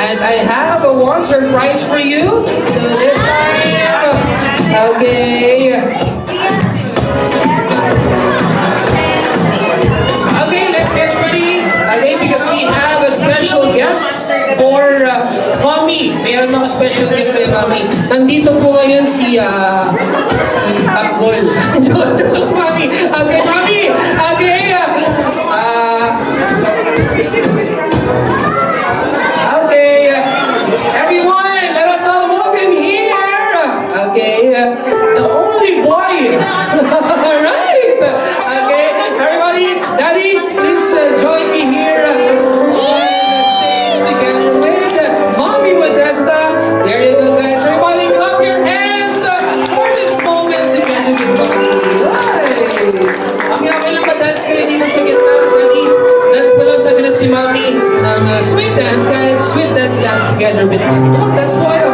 And I have a one surprise for you. So this time, okay. Okay, let's get ready. Okay, because we have a special guest for Mommy. Mayroon mga special guest kay Mommy. Nandito po ngayon si Takbol. Joke lang, Mommy. Okay, Mommy. Okay. Okay. Everyone, let us all welcome here. Okay. The only boy. Alright. Okay. Everybody, Daddy, please join me here on the stage together with Mommy Modesta. There you go, guys. Everybody, clap your hands for this moment together with Mommy. Right. Okay lang ba dance kayo dito sa gitna, Daddy? Dance pa lang sa gitna si Mommy ng sweet dance, guys. Sweet dance lang together with Mommy. Come on, dance po kayo.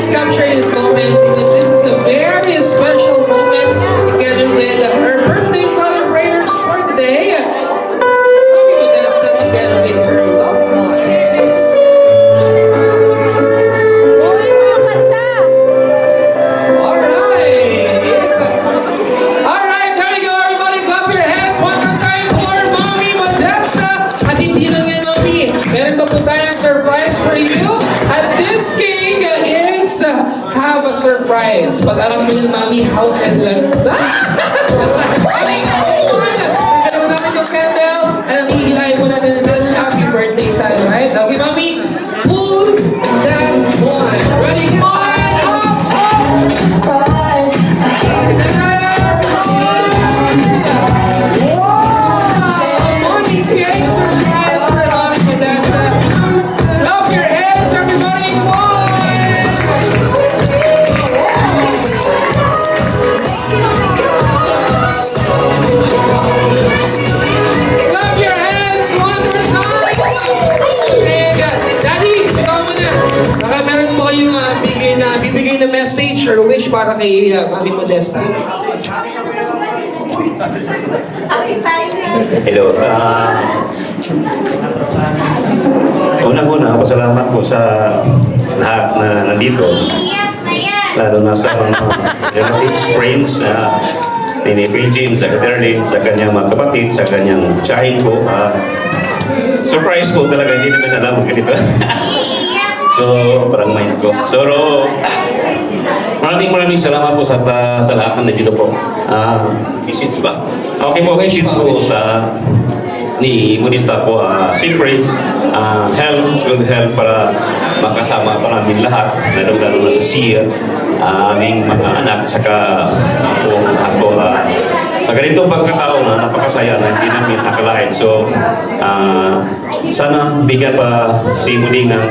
Capture this moment because this is a very special moment together with her birthday celebrators for today. Mommy Modesta together with her loved one. Alright, there we go everybody. Clap your hands one more time for Mommy Modesta. At hindi lang yan, Mommy. Meron pa po tayong surprise for you. At this cake is have a surprise. Pag-aral mo yan, Mommy, house and land. Nagkalaw natin yung candle and ang ihilahin mo natin this happy birthday sign, right? Okay, Mommy, pull that one. Ready? On, up, up. Mommy, create surprise for Mommy Modesta. Clap your hands, everybody. Come on. Clap your hands one more time. Okay, Daddy, ikaw muna. Baka meron mo yung bibigay na message or wish para kay Mommy Modesta. Hello. Unang-una, pasalamat po sa lahat na nandito. Lalo na sa mga relatives, friends, ni Jim, sa Catherine, sa kanyang mga kapatid, sa kanyang tsahin po. Surprise po talaga, hindi namin alam ganito. So, parang mind ko. So, maraming salamat po sa lahat na nandito po. Message ba? Okay po, message po sa ni Modesta po. Siyempre, good health para makasama pa namin lahat, lalo na sa siya, aming mga anak, tsaka ako. Sa ganitong pagkataon na napakasaya na hindi namin nakalain. So, sana bigyan pa si Muding ng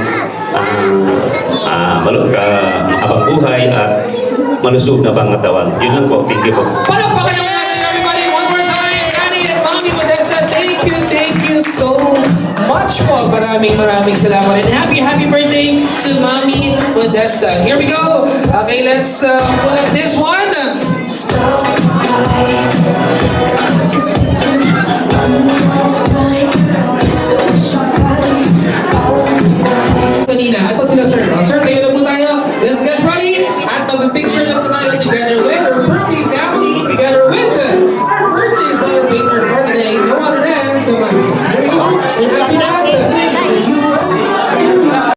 habang buhay at malusog na pangatawan. Yun lang po. Thank you po. Palakpakan naman natin everybody one more time. Daddy and Mommy Modesta, thank you so much po. Maraming salamat. And happy birthday to Mommy Modesta. Here we go. Okay, let's pull up this one.